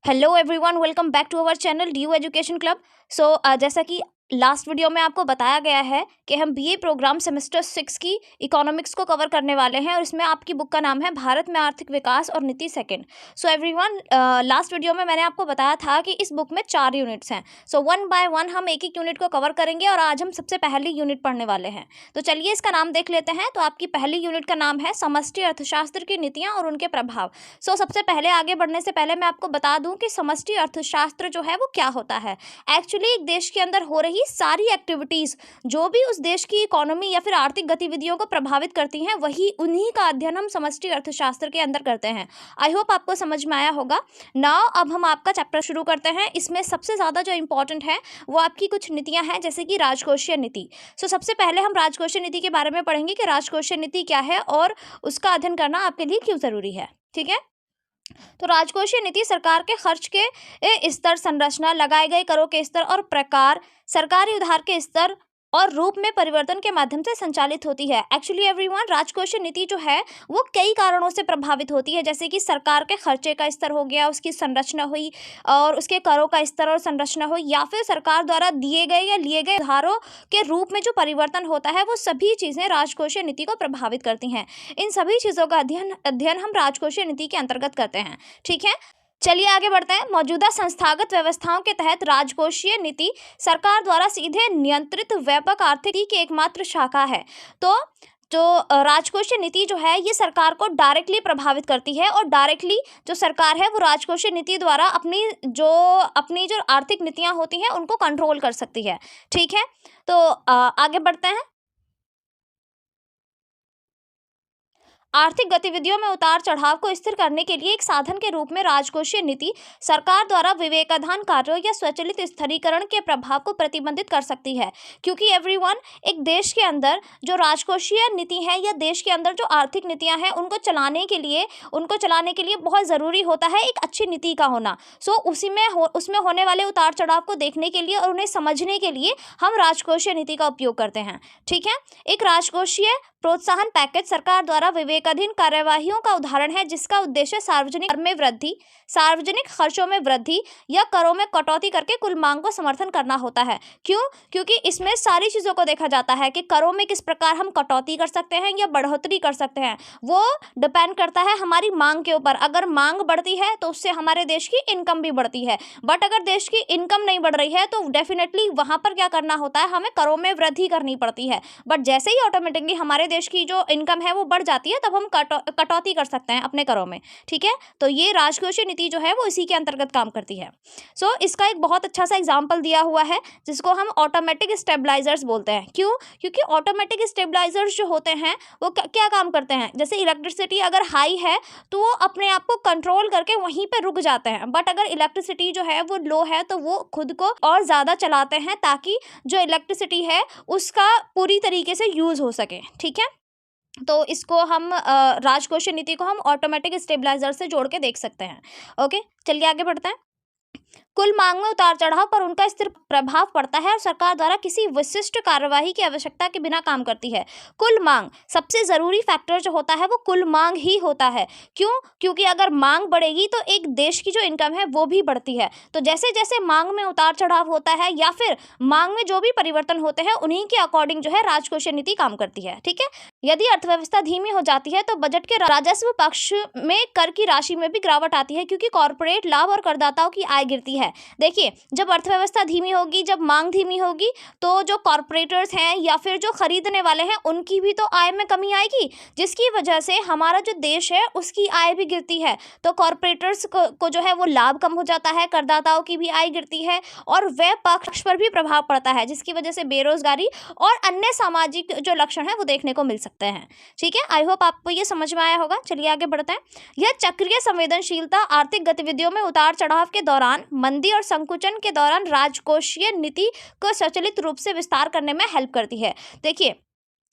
Hello everyone, welcome back to our channel due education club. जैसा कि last video में आपको बताया गया है कि हम बीए प्रोग्राम सेमेस्टर 6 की इकोनॉमिक्स को कवर करने वाले हैं और इसमें आपकी बुक का नाम है भारत में आर्थिक विकास और नीति second. So everyone, last video में मैंने आपको बताया था कि इस बुक में 4 यूनिट्स हैं। सो वन बाय वन हम एक एक यूनिट को कवर करेंगे और आज हम सबसे पहली यूनिट पढ़ने वाले हैं। तो चलिए इसका नाम देख लेते हैं। तो आपकी पहली यूनिट का नाम है समष्टि अर्थशास्त्र की नीतियाँ और उनके प्रभाव। सबसे पहले आगे बढ़ने से पहले मैं आपको बता दूं कि समष्टि अर्थशास्त्र जो है वो क्या होता है। एक्चुअली एक देश के अंदर हो रही सारी एक्टिविटीज जो भी उस देश की इकोनॉमी या फिर आर्थिक गतिविधियों को प्रभावित करती हैं, वही उन्हीं का अध्ययन हम समष्टि अर्थशास्त्र के अंदर करते हैं। आई होप आपको समझ में आया होगा। नाउ अब हम आपका चैप्टर शुरू करते हैं। इसमें सबसे ज्यादा जो इंपॉर्टेंट है वो आपकी कुछ नीतियां हैं, जैसे कि राजकोषीय नीति। सबसे पहले हम राजकोषीय नीति के बारे में पढ़ेंगे कि राजकोषीय नीति क्या है और उसका अध्ययन करना आपके लिए क्यों जरूरी है। ठीक है। तो राजकोषीय नीति सरकार के खर्च के स्तर, संरचना, लगाए गए करों के स्तर और प्रकार, सरकारी उधार के स्तर और रूप में परिवर्तन के माध्यम से संचालित होती है। एक्चुअली एवरीवन, राजकोषीय नीति जो है वो कई कारणों से प्रभावित होती है, जैसे कि सरकार के खर्चे का स्तर हो गया, उसकी संरचना हुई, और उसके करों का स्तर और संरचना हुई, या फिर सरकार द्वारा दिए गए या लिए गए उधारों के रूप में जो परिवर्तन होता है, वो सभी चीजें राजकोषीय नीति को प्रभावित करती हैं। इन सभी चीजों का अध्ययन हम राजकोषीय नीति के अंतर्गत करते हैं। ठीक है, चलिए आगे बढ़ते हैं। मौजूदा संस्थागत व्यवस्थाओं के तहत राजकोषीय नीति सरकार द्वारा सीधे नियंत्रित व्यापक आर्थिक की एकमात्र शाखा है। तो जो राजकोषीय नीति जो है ये सरकार को डायरेक्टली प्रभावित करती है, और डायरेक्टली जो सरकार है वो राजकोषीय नीति द्वारा अपनी जो आर्थिक नीतियां होती हैं उनको कंट्रोल कर सकती है। ठीक है, तो आगे बढ़ते हैं। आर्थिक गतिविधियों में उतार चढ़ाव को स्थिर करने के लिए एक साधन के रूप में राजकोषीय नीति सरकार द्वारा विवेकाधीन कार्यों या स्वचालित स्थिरीकरण के प्रभाव को प्रतिबंधित कर सकती है। क्योंकि एवरीवन, एक देश के अंदर जो राजकोषीय नीति है या देश के अंदर जो आर्थिक नीतियां हैं उनको चलाने के लिए बहुत ज़रूरी होता है एक अच्छी नीति का होना। उसमें होने वाले उतार चढ़ाव को देखने के लिए और उन्हें समझने के लिए हम राजकोषीय नीति का उपयोग करते हैं। ठीक है, एक राजकोषीय प्रोत्साहन पैकेज सरकार द्वारा विवेकाधीन कार्यवाहियों का उदाहरण है, जिसका उद्देश्य सार्वजनिक कर में वृद्धि, सार्वजनिक खर्चों में वृद्धि या करों में कटौती करके कुल मांग को समर्थन करना होता है। क्यों? क्योंकि इसमें सारी चीजों को देखा जाता है कि करों में किस प्रकार हम कटौती कर सकते हैं या बढ़ोतरी कर सकते हैं। वो डिपेंड करता है हमारी मांग के ऊपर। अगर मांग बढ़ती है तो उससे हमारे देश की इनकम भी बढ़ती है, बट अगर देश की इनकम नहीं बढ़ रही है तो डेफिनेटली वहां पर क्या करना होता है, हमें करों में वृद्धि करनी पड़ती है। बट जैसे ही ऑटोमेटिकली हमारे देश की जो इनकम है वो बढ़ जाती है, तब हम कटौती कर सकते हैं अपने करों में। ठीक है, तो ये राजकोषीय नीति जो है वो इसी के अंतर्गत काम करती है। इसका एक बहुत अच्छा सा एग्जांपल दिया हुआ है, जिसको हम ऑटोमेटिक स्टेबलाइजर्स बोलते हैं। क्यों? क्योंकि ऑटोमेटिक स्टेबलाइजर्स जो होते हैं वो क्या काम करते हैं, जैसे इलेक्ट्रिसिटी अगर हाई है तो वो अपने आप को कंट्रोल करके वहीं पे रुक जाते हैं, बट अगर इलेक्ट्रिसिटी जो है वो लो है तो वो खुद को और ज़्यादा चलाते हैं, ताकि जो इलेक्ट्रिसिटी है उसका पूरी तरीके से यूज़ हो सके। ठीक है, तो इसको हम राजकोषीय नीति को हम ऑटोमेटिक स्टेबलाइजर से जोड़ के देख सकते हैं। ओके, चलिए आगे बढ़ते हैं। कुल मांग में उतार चढ़ाव पर उनका स्थिर प्रभाव पड़ता है और सरकार द्वारा किसी विशिष्ट कार्यवाही की आवश्यकता के बिना काम करती है। कुल मांग, सबसे जरूरी फैक्टर जो होता है वो कुल मांग ही होता है। क्यों? क्योंकि अगर मांग बढ़ेगी तो एक देश की जो इनकम है वो भी बढ़ती है। तो जैसे जैसे मांग में उतार चढ़ाव होता है या फिर मांग में जो भी परिवर्तन होते हैं, उन्हीं के अकॉर्डिंग जो है राजकोषीय नीति काम करती है। ठीक है, यदि अर्थव्यवस्था धीमी हो जाती है तो बजट के राजस्व पक्ष में कर की राशि में भी गिरावट आती है, क्योंकि कॉर्पोरेट लाभ और करदाताओं की आय गिरती है। देखिए, जब अर्थव्यवस्था धीमी होगी, जब मांग धीमी होगी, तो जो कॉर्पोरेटर्स हैं या फिर जो खरीदने वाले हैं उनकी भी तो आय में कमी आएगी, जिसकी वजह से हमारा जो देश है उसकी आय भी गिरती है। तो कॉर्पोरेटर्स को जो है वो लाभ कम हो जाता है, करदाताओं की भी आय गिरती है और व्यय पक्ष पर भी प्रभाव पड़ता है, जिसकी वजह से बेरोजगारी और अन्य सामाजिक जो लक्षण है वो देखने को मिल सकते हैं। ठीक है, आई होप आपको ये समझ में आया होगा। चलिए आगे बढ़ते हैं। यह चक्रीय संवेदनशीलता आर्थिक गतिविधियों में उतार चढ़ाव के दौरान, मंदी और संकुचन के दौरान राजकोषीय नीति को स्वचालित रूप से विस्तार करने में हेल्प करती है। देखिए,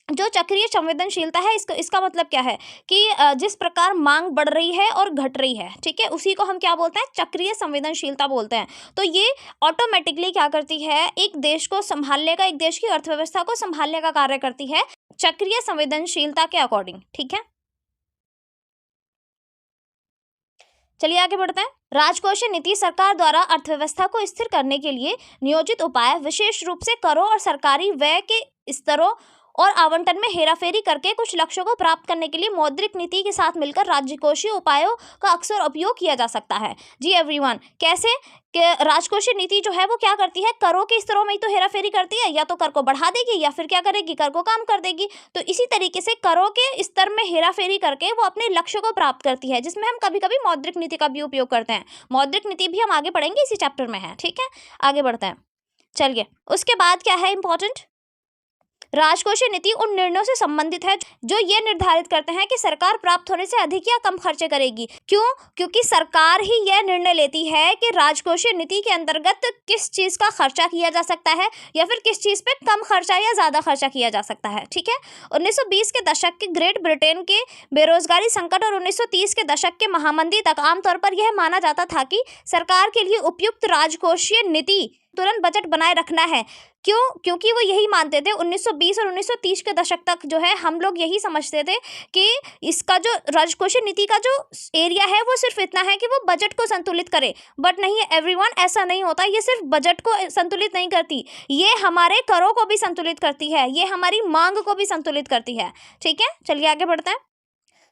जो चक्रीय संवेदनशीलता है इसका मतलब क्या है कि जिस प्रकार मांग बढ़ रही है और घट रही है, ठीक है, उसी को हम क्या बोलते हैं, चक्रीय संवेदनशीलता बोलते हैं। तो ये ऑटोमेटिकली क्या करती है, एक देश को संभालने का, एक देश की अर्थव्यवस्था को संभालने का कार्य करती है चक्रीय संवेदनशीलता के अकॉर्डिंग। ठीक है, चलिए आगे बढ़ते हैं। राजकोषीय नीति सरकार द्वारा अर्थव्यवस्था को स्थिर करने के लिए नियोजित उपाय, विशेष रूप से करों और सरकारी व्यय के स्तरों और आवंटन में हेराफेरी करके कुछ लक्ष्यों को प्राप्त करने के लिए मौद्रिक नीति के साथ मिलकर राजकोषीय उपायों का अक्सर उपयोग किया जा सकता है। जी एवरीवन, कैसे कि राजकोषीय नीति जो है वो क्या करती है, करों के स्तरों में ही तो हेराफेरी करती है, या तो कर को बढ़ा देगी या फिर क्या करेगी, कर को कम कर देगी। तो इसी तरीके से करों के स्तर में हेराफेरी करके वो अपने लक्ष्य को प्राप्त करती है, जिसमें हम कभी कभी मौद्रिक नीति का भी उपयोग करते हैं। मौद्रिक नीति भी हम आगे पढ़ेंगे, इसी चैप्टर में है। ठीक है, आगे बढ़ते हैं। चलिए, उसके बाद क्या है इंपॉर्टेंट, राजकोषीय नीति उन निर्णयों से संबंधित है जो ये निर्धारित करते हैं कि सरकार प्राप्त होने से अधिक या कम खर्चे करेगी। क्यों? क्योंकि सरकार ही यह निर्णय लेती है कि राजकोषीय नीति के अंतर्गत किस चीज का खर्चा किया जा सकता है या फिर किस चीज पे कम खर्चा या ज्यादा खर्चा किया जा सकता है। ठीक है, 1920 के दशक के ग्रेट ब्रिटेन के बेरोजगारी संकट और 1930 के दशक के महामंदी तक आमतौर पर यह माना जाता था कि सरकार के लिए उपयुक्त राजकोषीय नीति तुरंत बजट बनाए रखना है। क्यों? क्योंकि वो यही मानते थे, 1920 और 1930 के दशक तक जो है हम लोग यही समझते थे कि इसका जो राजकोषीय नीति का जो एरिया है वो सिर्फ इतना है कि वो बजट को संतुलित करे। बट नहीं एवरीवन, ऐसा नहीं होता। ये सिर्फ बजट को संतुलित नहीं करती, ये हमारे करों को भी संतुलित करती है, ये हमारी मांग को भी संतुलित करती है। ठीक है, चलिए आगे बढ़ते हैं।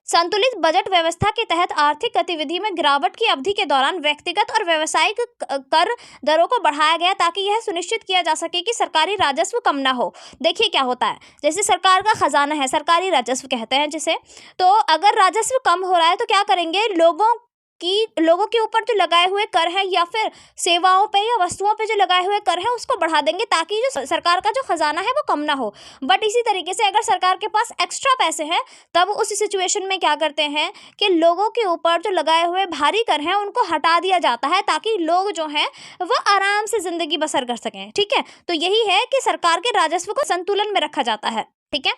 संतुलित बजट व्यवस्था के तहत आर्थिक गतिविधि में गिरावट की अवधि के दौरान व्यक्तिगत और व्यावसायिक कर दरों को बढ़ाया गया ताकि यह सुनिश्चित किया जा सके कि सरकारी राजस्व कम ना हो। देखिए क्या होता है, जैसे सरकार का खजाना है, सरकारी राजस्व कहते हैं जिसे, तो अगर राजस्व कम हो रहा है तो क्या करेंगे, लोगों के ऊपर जो लगाए हुए कर हैं या फिर सेवाओं पे या वस्तुओं पे जो लगाए हुए कर हैं उसको बढ़ा देंगे ताकि जो सरकार का जो खजाना है वो कम ना हो। बट इसी तरीके से अगर सरकार के पास एक्स्ट्रा पैसे हैं तब उस सिचुएशन में क्या करते हैं कि लोगों के ऊपर जो लगाए हुए भारी कर हैं उनको हटा दिया जाता है ताकि लोग जो हैं वो आराम से जिंदगी बसर कर सकें। ठीक है, तो यही है कि सरकार के राजस्व को संतुलन में रखा जाता है। ठीक है,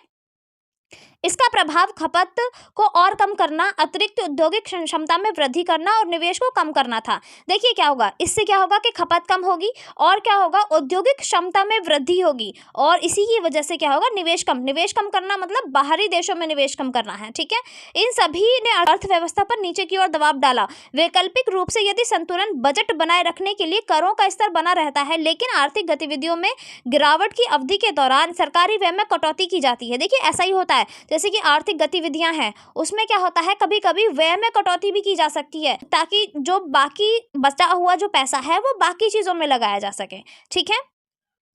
इसका प्रभाव खपत को और कम करना, अतिरिक्त औद्योगिक क्षमता में वृद्धि करना और निवेश को कम करना था। देखिए क्या होगा, इससे क्या होगा कि खपत कम होगी और क्या होगा, औद्योगिक क्षमता में वृद्धि होगी और इसी की वजह से क्या होगा, निवेश कम करना मतलब बाहरी देशों में निवेश कम करना है। ठीक है, इन सभी ने अर्थव्यवस्था पर नीचे की ओर दबाव डाला। वैकल्पिक रूप से यदि संतुलन बजट बनाए रखने के लिए करों का स्तर बना रहता है लेकिन आर्थिक गतिविधियों में गिरावट की अवधि के दौरान सरकारी व्यय में कटौती की जाती है। देखिए ऐसा ही होता है, जैसे कि आर्थिक गतिविधियां हैं उसमें क्या होता है, कभी कभी व्यय में कटौती भी की जा सकती है ताकि जो बाकी बचा हुआ जो पैसा है वो बाकी चीजों में लगाया जा सके। ठीक है,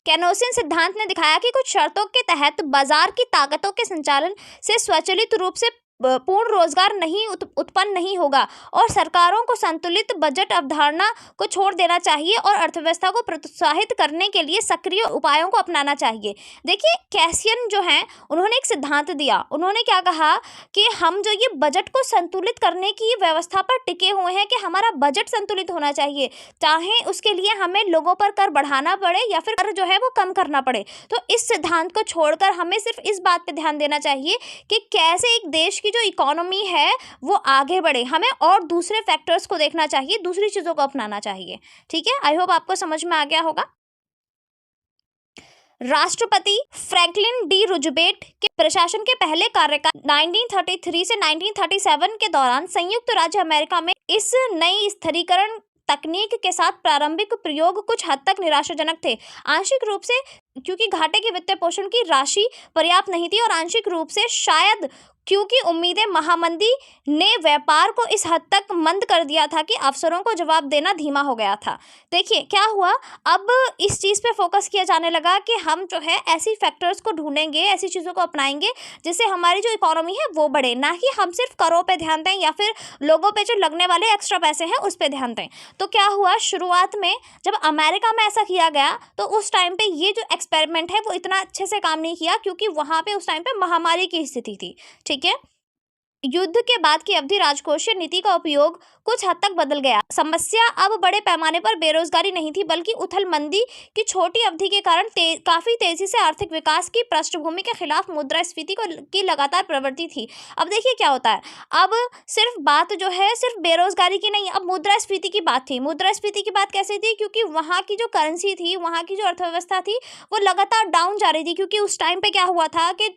केनोसिन सिद्धांत ने दिखाया कि कुछ शर्तों के तहत बाजार की ताकतों के संचालन से स्वचालित रूप से पूर्ण रोजगार नहीं उत्पन्न नहीं होगा और सरकारों को संतुलित बजट अवधारणा को छोड़ देना चाहिए और अर्थव्यवस्था को प्रोत्साहित करने के लिए सक्रिय उपायों को अपनाना चाहिए। देखिए कैसियन जो हैं उन्होंने एक सिद्धांत दिया, उन्होंने क्या कहा कि हम जो ये बजट को संतुलित करने की व्यवस्था पर टिके हुए हैं कि हमारा बजट संतुलित होना चाहिए, चाहे उसके लिए हमें लोगों पर कर बढ़ाना पड़े या फिर कर जो है वो कम करना पड़े। तो इस सिद्धांत को छोड़कर हमें सिर्फ इस बात पर ध्यान देना चाहिए कि कैसे एक देश की जो इकोनॉमी है वो आगे बढ़े, हमें और दूसरे फैक्टर्स को देखना चाहिए, दूसरी चीजों को अपनाना चाहिए। ठीक है, आई होप आपको समझ में आ गया होगा। राष्ट्रपति फ्रैंकलिन डी रूजवेल्ट के प्रशासन के पहले कार्यकाल 1933 से 1937 के दौरान संयुक्त राज्य अमेरिका में इस नई स्थिरीकरण तकनीक के साथ प्रारंभिक प्रयोग कुछ हद तक निराशाजनक थे, आंशिक रूप से क्योंकि घाटे के वित्त पोषण की राशि पर्याप्त नहीं थी और आंशिक रूप से शायद क्योंकि उम्मीदें महामंदी ने व्यापार को इस हद तक मंद कर दिया था कि अफसरों को जवाब देना धीमा हो गया था। देखिए क्या हुआ, अब इस चीज़ पे फोकस किया जाने लगा कि हम जो है ऐसी फैक्टर्स को ढूंढेंगे, ऐसी चीज़ों को अपनाएंगे जिससे हमारी जो इकोनॉमी है वो बढ़े, ना कि हम सिर्फ करों पे ध्यान दें या फिर लोगों पे जो लगने वाले एक्स्ट्रा पैसे हैं उस पर ध्यान दें। तो क्या हुआ, शुरुआत में जब अमेरिका में ऐसा किया गया तो उस टाइम पे ये जो एक्सपेरिमेंट है वो इतना अच्छे से काम नहीं किया क्योंकि वहाँ पे उस टाइम पे महामारी की स्थिति थी। ठीक है, युद्ध के बाद की अवधि राजकोषीय नीति का उपयोग कुछ हद तक बदल गया। समस्या अब बड़े पैमाने पर बेरोजगारी नहीं थी बल्कि उथल मंदी की छोटी अवधि के कारण काफी तेजी से आर्थिक विकास की पृष्ठभूमि के खिलाफ मुद्रास्फीति की लगातार प्रवृत्ति थी। अब देखिए क्या होता है, अब सिर्फ बात जो है सिर्फ बेरोजगारी की नहीं, अब मुद्रास्फीति की बात थी। मुद्रास्फीति की बात कैसे थी, क्योंकि वहाँ की जो करेंसी थी, वहाँ की जो अर्थव्यवस्था थी वो लगातार डाउन जा रही थी क्योंकि उस टाइम पे क्या हुआ था कि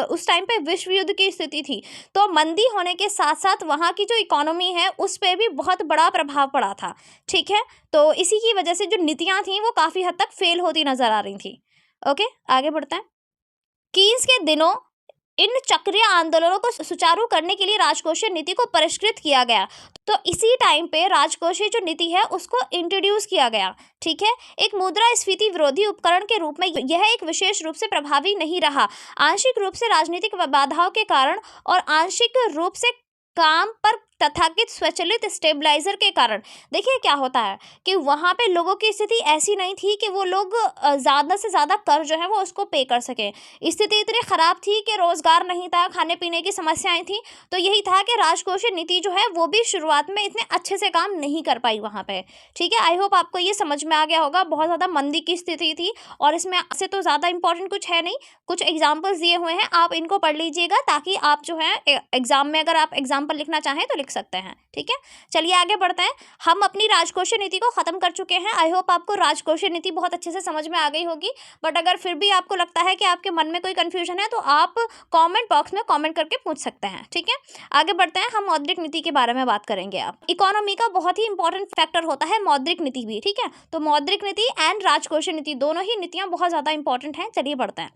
उस टाइम पे विश्व युद्ध की स्थिति थी, तो मंदी मंदी होने के साथ साथ वहाँ की जो इकोनॉमी है उस पे भी बहुत बड़ा प्रभाव पड़ा था। ठीक है, तो इसी की वजह से जो नीतियाँ थीं वो काफ़ी हद तक फेल होती नजर आ रही थी। ओके, आगे बढ़ते हैं। कीन्स के दिनों इन चक्रीय आंदोलनों को सुचारू करने के लिए राजकोषीय नीति को परिष्कृत किया गया। तो इसी टाइम पे राजकोषीय जो नीति है उसको इंट्रोड्यूस किया गया। ठीक है, एक मुद्रास्फीति विरोधी उपकरण के रूप में यह एक विशेष रूप से प्रभावी नहीं रहा, आंशिक रूप से राजनीतिक बाधाओं के कारण और आंशिक रूप से काम पर तथाकथित स्वचालित स्टेबलाइजर के कारण। देखिए क्या होता है कि वहाँ पे लोगों की स्थिति ऐसी नहीं थी कि वो लोग ज़्यादा से ज़्यादा कर जो है वो उसको पे कर सकें। स्थिति इतनी ख़राब थी कि रोज़गार नहीं था, खाने पीने की समस्याएं थी। तो यही था कि राजकोषीय नीति जो है वो भी शुरुआत में इतने अच्छे से काम नहीं कर पाई वहाँ पे। ठीक है, आई होप आपको ये समझ में आ गया होगा। बहुत ज़्यादा मंदी की स्थिति थी और इसमें से तो ज़्यादा इंपॉर्टेंट कुछ है नहीं, कुछ एग्जाम्पल्स दिए हुए हैं, आप इनको पढ़ लीजिएगा ताकि आप जो है एग्जाम में अगर आप एग्जाम्पल लिखना चाहें तो लिख सकते हैं। ठीक है, चलिए आगे बढ़ते हैं। हम अपनी राजकोषीय नीति को खत्म कर चुके हैं। आई होप आपको राजकोषीय नीति बहुत अच्छे से समझ में आ गई होगी। बट अगर फिर भी आपको लगता है कि आपके मन में कोई कंफ्यूजन है तो आप कमेंट बॉक्स में कमेंट करके पूछ सकते हैं। ठीक है, आगे बढ़ते हैं। हम मौद्रिक नीति के बारे में बात करेंगे। आप इकोनॉमी का बहुत ही इंपॉर्टेंट फैक्टर होता है मौद्रिक नीति भी। ठीक है, तो मौद्रिक नीति एंड राजकोषीय नीति दोनों ही नीतियां बहुत ज्यादा इंपॉर्टेंट हैं। चलिए बढ़ते हैं।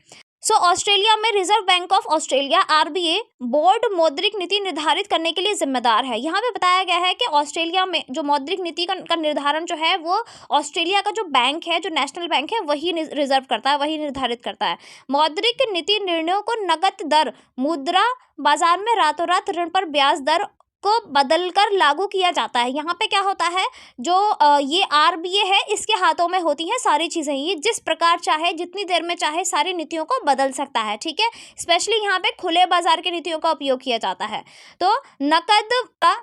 ऑस्ट्रेलिया में reserve bank of Australia RBA board मौद्रिक नीति निर्धारित करने के लिए जिम्मेदार है। यहाँ पे बताया गया है कि ऑस्ट्रेलिया में जो मौद्रिक नीति का निर्धारण जो है वो ऑस्ट्रेलिया का जो बैंक है, जो नेशनल बैंक है, वही रिजर्व करता है, वही निर्धारित करता है। मौद्रिक नीति निर्णयों को नकद दर, मुद्रा बाजार में रातों रात ऋण पर ब्याज दर को बदलकर लागू किया जाता है। यहाँ पे क्या होता है, जो ये आरबीए है इसके हाथों में होती हैं सारी चीज़ें। ये जिस प्रकार चाहे, जितनी देर में चाहे, सारी नीतियों को बदल सकता है। ठीक है, स्पेशली यहाँ पे खुले बाजार की नीतियों का उपयोग किया जाता है। तो नकद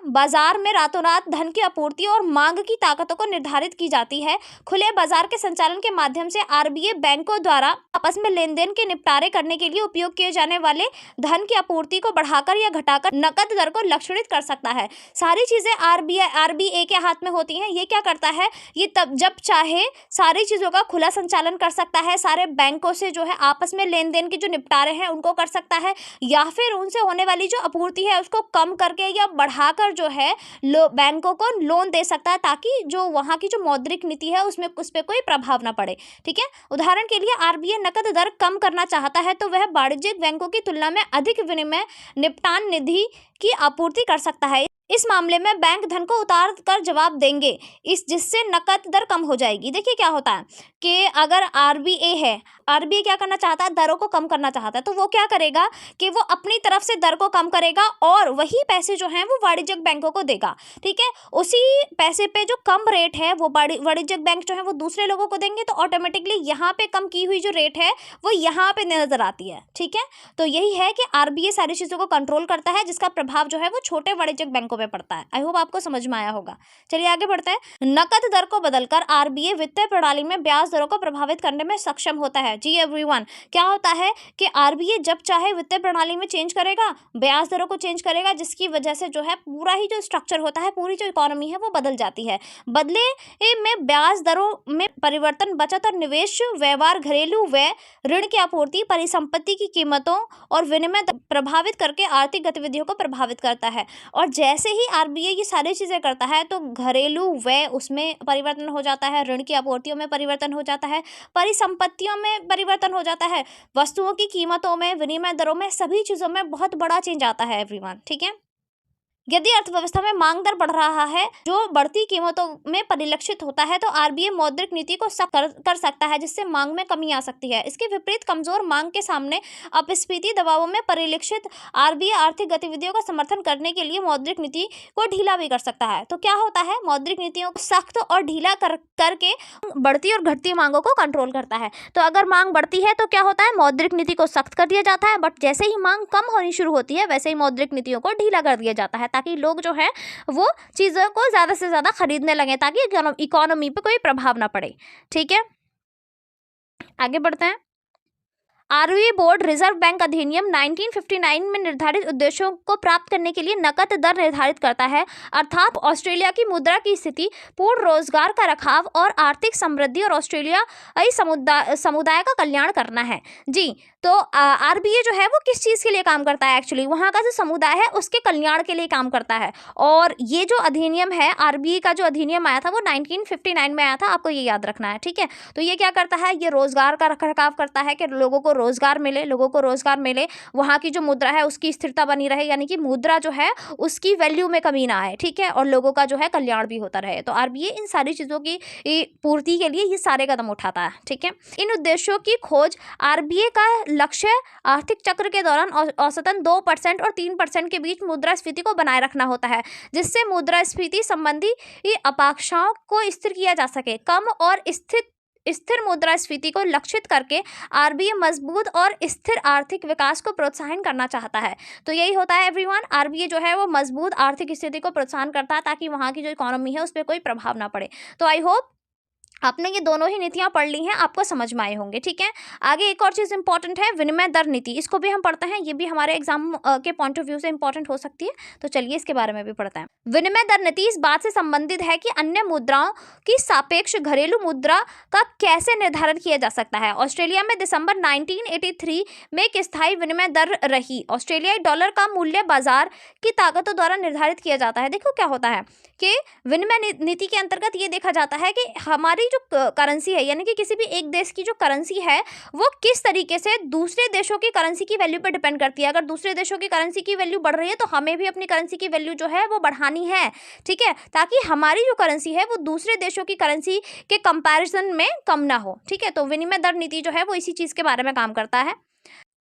बाजार में रातों रात धन की आपूर्ति और मांग की ताकतों को निर्धारित की जाती है। खुले बाजार के संचालन के माध्यम से आरबीए बैंकों द्वारा आपस में लेन देन के निपटारे करने के लिए उपयोग किए जाने वाले धन की आपूर्ति को बढ़ाकर या घटाकर नकद दर को लक्षणित कर सकता है। सारी चीजें आरबीए के हाथ में होती हैं। ये क्या करता है, ये तब जब चाहे सारी चीजों का खुला संचालन कर सकता है, सारे बैंकों से जो है आपस में लेन देन के जो निपटारे हैं उनको कर सकता है, या फिर उनसे होने वाली जो आपूर्ति है उसको कम करके या बढ़ाकर जो है बैंकों को लोन दे सकता है, ताकि जो वहाँ की जो मौद्रिक नीति है उसमें उस पर कोई प्रभाव ना पड़े। ठीक है, उदाहरण के लिए आरबीए नकद दर कम करना चाहता है तो वह वाणिज्यिक बैंकों की तुलना में अधिक विनिमय निपटान निधि की आपूर्ति कर सकता है। इस मामले में बैंक धन को उतार कर जवाब देंगे, जिससे नकद दर कम हो जाएगी। देखिए क्या होता है कि अगर आरबीए है, आरबीए क्या करना चाहता है, दरों को कम करना चाहता है, तो वो क्या करेगा कि वो अपनी तरफ से दर को कम करेगा और वही पैसे जो हैं वो वाणिज्यिक बैंकों को देगा। ठीक है, उसी पैसे पे जो कम रेट है वो वाणिज्यिक बैंक जो है वो दूसरे लोगों को देंगे, तो ऑटोमेटिकली यहाँ पे कम की हुई जो रेट है वो यहाँ पे नजर आती है। ठीक है, तो यही है कि आरबीए सारी चीजों को कंट्रोल करता है, जिसका प्रभाव जो है वो छोटे वाणिज्यिक बैंकों पे पड़ता है। आई होप आपको समझ में आया होगा। चलिए आगे बढ़ते हैं। नकद दर को बदलकर आरबीए वित्तीय प्रणाली में ब्याज दरों को प्रभावित करने में सक्षम होता है। जी एवरीवन, क्या होता है कि आरबीए जब चाहे वित्तीय प्रणाली में चेंज करेगा, ब्याज दरों को चेंज करेगा, जिसकी वजह से जो है पूरा ही जो स्ट्रक्चर होता है, पूरी जो इकोनॉमी है वो बदल जाती है। बदले में ब्याज दरों में परिवर्तन बचत और निवेश व्यवहार, घरेलू व्यय, ऋण की आपूर्ति, परिसंपत्ति की कीमतों और विनिमय प्रभावित करके आर्थिक गतिविधियों को प्रभावित करता है। और जैसे ही आरबीए ये सारी चीजें करता है तो घरेलू व्यय उसमें परिवर्तन हो जाता है, ऋण की आपूर्तियों में परिवर्तन हो जाता है, परिसंपत्तियों में परिवर्तन हो जाता है, वस्तुओं की कीमतों में, विनिमय दरों में, सभी चीजों में बहुत बड़ा चेंज आता है एवरीवन। ठीक है, यदि अर्थव्यवस्था में मांग दर बढ़ रहा है जो बढ़ती कीमतों में परिलक्षित होता है तो आरबीए मौद्रिक नीति को सख्त कर सकता है, जिससे मांग में कमी आ सकती है। इसके विपरीत कमजोर मांग के सामने अपस्फीति दबावों में परिलक्षित आरबीए आर्थिक गतिविधियों का समर्थन करने के लिए मौद्रिक नीति को ढीला भी कर सकता है। तो क्या होता है, मौद्रिक नीतियों को सख्त और ढीला करके बढ़ती और घटती मांगों को कंट्रोल करता है। तो अगर मांग बढ़ती है तो क्या होता है, मौद्रिक नीति को सख्त कर दिया जाता है, बट जैसे ही मांग कम होनी शुरू होती है वैसे ही मौद्रिक नीतियों को ढीला कर दिया जाता है, ताकि लोग जो है वो चीजों को ज्यादा से ज्यादा खरीदने लगे, ताकि इकोनॉमी पे कोई प्रभाव ना पड़े। ठीक है, आगे बढ़ते हैं। आरबीआई बोर्ड रिजर्व बैंक अधिनियम 1959 में निर्धारित उद्देश्यों को प्राप्त करने के लिए नकद दर निर्धारित करता है, अर्थात ऑस्ट्रेलिया की मुद्रा की स्थिति, पूर्ण रोजगार का रखाव और आर्थिक समृद्धि और ऑस्ट्रेलियाई समुदाय का कल्याण करना है। जी, तो आरबीआई जो है वो किस चीज़ के लिए काम करता है? एक्चुअली वहाँ का जो समुदाय है उसके कल्याण के लिए काम करता है। और ये जो अधिनियम है, आरबीआई का जो अधिनियम आया था वो 1959 में आया था, आपको ये याद रखना है, ठीक है। तो ये क्या करता है? ये रोजगार का रखरखाव करता है कि लोगों को रोजगार मिले, वहाँ की जो मुद्रा है उसकी स्थिरता बनी रहे, यानी कि मुद्रा जो है उसकी वैल्यू में कमी ना आए, ठीक है, और लोगों का जो है कल्याण भी होता रहे। तो आरबीआई इन सारी चीज़ों की पूर्ति के लिए ये सारे कदम उठाता है, ठीक है। इन उद्देश्यों की खोज आरबीआई का लक्ष्य आर्थिक चक्र के दौरान औसतन 2% और 3% के बीच मुद्रास्फीति को बनाए रखना होता है, जिससे मुद्रास्फीति संबंधी अपेक्षाओं को स्थिर किया जा सके। कम और स्थिर मुद्रास्फीति को लक्षित करके आरबीआई मजबूत और स्थिर आर्थिक विकास को प्रोत्साहन करना चाहता है। तो यही होता है एवरीवन, आरबीआई जो है वो मजबूत आर्थिक स्थिति को प्रोत्साहन करता है ताकि वहाँ की जो इकोनॉमी है उस पर कोई प्रभाव ना पड़े। तो आई होप आपने ये दोनों ही नीतियां पढ़ ली हैं, आपको समझ में आए होंगे, ठीक है। आगे एक और चीज़ इंपॉर्टेंट है, विनिमय दर नीति, इसको भी हम पढ़ते हैं, ये भी हमारे एग्जाम के पॉइंट ऑफ व्यू से इंपॉर्टेंट हो सकती है। तो चलिए इसके बारे में भी पढ़ते हैं। विनिमय दर नीति इस बात से संबंधित है कि अन्य मुद्राओं की सापेक्ष घरेलू मुद्रा का कैसे निर्धारण किया जा सकता है। ऑस्ट्रेलिया में दिसंबर 1983 में एक स्थायी विनिमय दर रही। ऑस्ट्रेलियाई डॉलर का मूल्य बाजार की ताकतों द्वारा निर्धारित किया जाता है। देखो क्या होता है कि विनिमय नीति के अंतर्गत ये देखा जाता है कि हमारी जो करेंसी है, यानी कि किसी भी एक देश की जो करेंसी है वो किस तरीके से दूसरे देशों की करेंसी की वैल्यू पर डिपेंड करती है। अगर दूसरे देशों की करेंसी की वैल्यू बढ़ रही है तो हमें भी अपनी करेंसी की वैल्यू जो है वो बढ़ानी है, ठीक है, ताकि हमारी जो करेंसी है वो दूसरे देशों की करेंसी के कंपैरिजन में कम ना हो, ठीक है। तो विनिमय दर नीति जो है वो इसी चीज़ के बारे में काम करता है।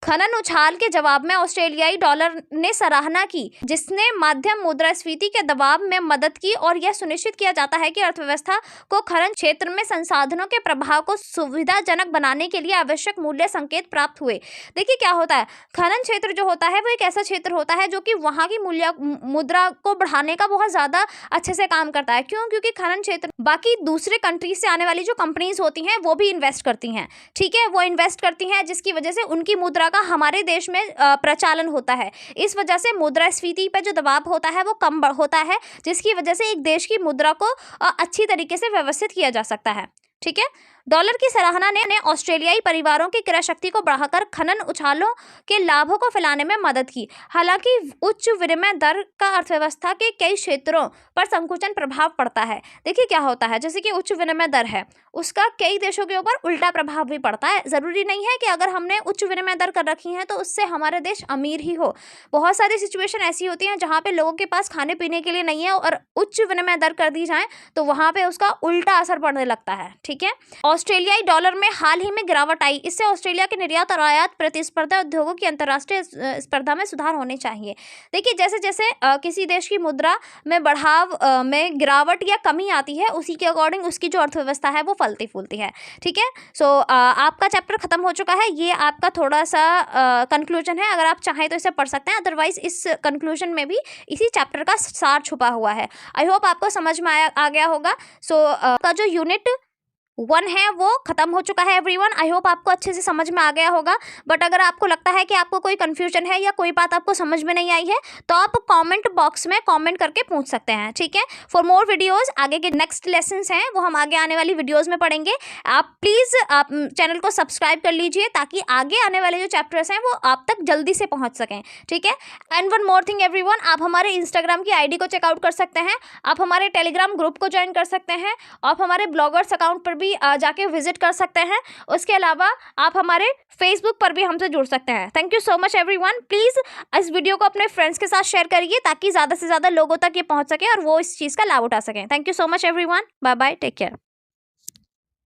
खनन उछाल के जवाब में ऑस्ट्रेलियाई डॉलर ने सराहना की, जिसने मध्यम मुद्रास्फीति के दबाव में मदद की और यह सुनिश्चित किया जाता है कि अर्थव्यवस्था को खनन क्षेत्र में संसाधनों के प्रभाव को सुविधाजनक बनाने के लिए आवश्यक मूल्य संकेत प्राप्त हुए। देखिए क्या होता है, खनन क्षेत्र जो होता है वो एक ऐसा क्षेत्र होता है जो कि वहाँ की मुद्रा को बढ़ाने का बहुत ज़्यादा अच्छे से काम करता है। क्यों? क्योंकि खनन क्षेत्र बाकी दूसरे कंट्रीज से आने वाली जो कंपनीज होती हैं वो भी इन्वेस्ट करती हैं, ठीक है, वो इन्वेस्ट करती हैं, जिसकी वजह से उनकी मुद्रा का हमारे देश में प्रचलन होता है। इस वजह से मुद्रास्फीति पर जो दबाव होता है वो कम होता है, जिसकी वजह से एक देश की मुद्रा को अच्छी तरीके से व्यवस्थित किया जा सकता है, ठीक है। डॉलर की सराहना ने ऑस्ट्रेलियाई परिवारों की क्रय शक्ति को बढ़ाकर खनन उछालों के लाभों को फैलाने में मदद की। हालांकि उच्च विनिमय दर का अर्थव्यवस्था के कई क्षेत्रों पर संकुचन प्रभाव पड़ता है। देखिए क्या होता है, जैसे कि उच्च विनिमय दर है उसका कई देशों के ऊपर उल्टा प्रभाव भी पड़ता है। ज़रूरी नहीं है कि अगर हमने उच्च विनिमय दर कर रखी है तो उससे हमारा देश अमीर ही हो। बहुत सारी सिचुएशन ऐसी होती हैं जहाँ पे लोगों के पास खाने पीने के लिए नहीं है और उच्च विनिमय दर कर दी जाए तो वहाँ पे उसका उल्टा असर पड़ने लगता है, ठीक है। ऑस्ट्रेलियाई डॉलर में हाल ही में गिरावट आई, इससे ऑस्ट्रेलिया के निर्यात और आयात प्रतिस्पर्धा उद्योगों की अंतर्राष्ट्रीय स्पर्धा में सुधार होने चाहिए। देखिए जैसे जैसे किसी देश की मुद्रा में बढ़ाव में गिरावट या कमी आती है उसी के अकॉर्डिंग उसकी जो अर्थव्यवस्था है वो फलती फूलती है, ठीक है। सो आपका चैप्टर खत्म हो चुका है, ये आपका थोड़ा सा कंक्लूजन है, अगर आप चाहें तो इसे पढ़ सकते हैं, अदरवाइज इस कंक्लूजन में भी इसी चैप्टर का सार छुपा हुआ है। आई होप आपको समझ में आ गया होगा। सो का जो यूनिट 1 है वो खत्म हो चुका है एवरीवन। आई होप आपको अच्छे से समझ में आ गया होगा। बट अगर आपको लगता है कि आपको कोई कंफ्यूजन है या कोई बात आपको समझ में नहीं आई है तो आप कमेंट बॉक्स में कमेंट करके पूछ सकते हैं, ठीक है। फॉर मोर वीडियोस आगे के नेक्स्ट लेसन्स हैं वो हम आगे आने वाली वीडियोस में पढ़ेंगे। आप प्लीज़ आप चैनल को सब्सक्राइब कर लीजिए ताकि आगे आने वाले जो चैप्टर्स हैं वो आप तक जल्दी से पहुँच सकें, ठीक है। And one more thing everyone, आप हमारे इंस्टाग्राम की ID को चेकआउट कर सकते हैं, आप हमारे टेलीग्राम ग्रुप को ज्वाइन कर सकते हैं, आप हमारे ब्लॉगर्स अकाउंट पर भी जाके विजिट कर सकते हैं। उसके अलावा आप हमारे फेसबुक पर भी हमसे जुड़ सकते हैं। Thank you so much everyone. Please इस वीडियो को अपने फ्रेंड्स के साथ शेयर करिए ताकि ज़्यादा से ज़्यादा लोगों तक ये पहुंच सके और वो इस चीज़ का लाभ उठा सकें। Thank you so much everyone. Bye bye, take care.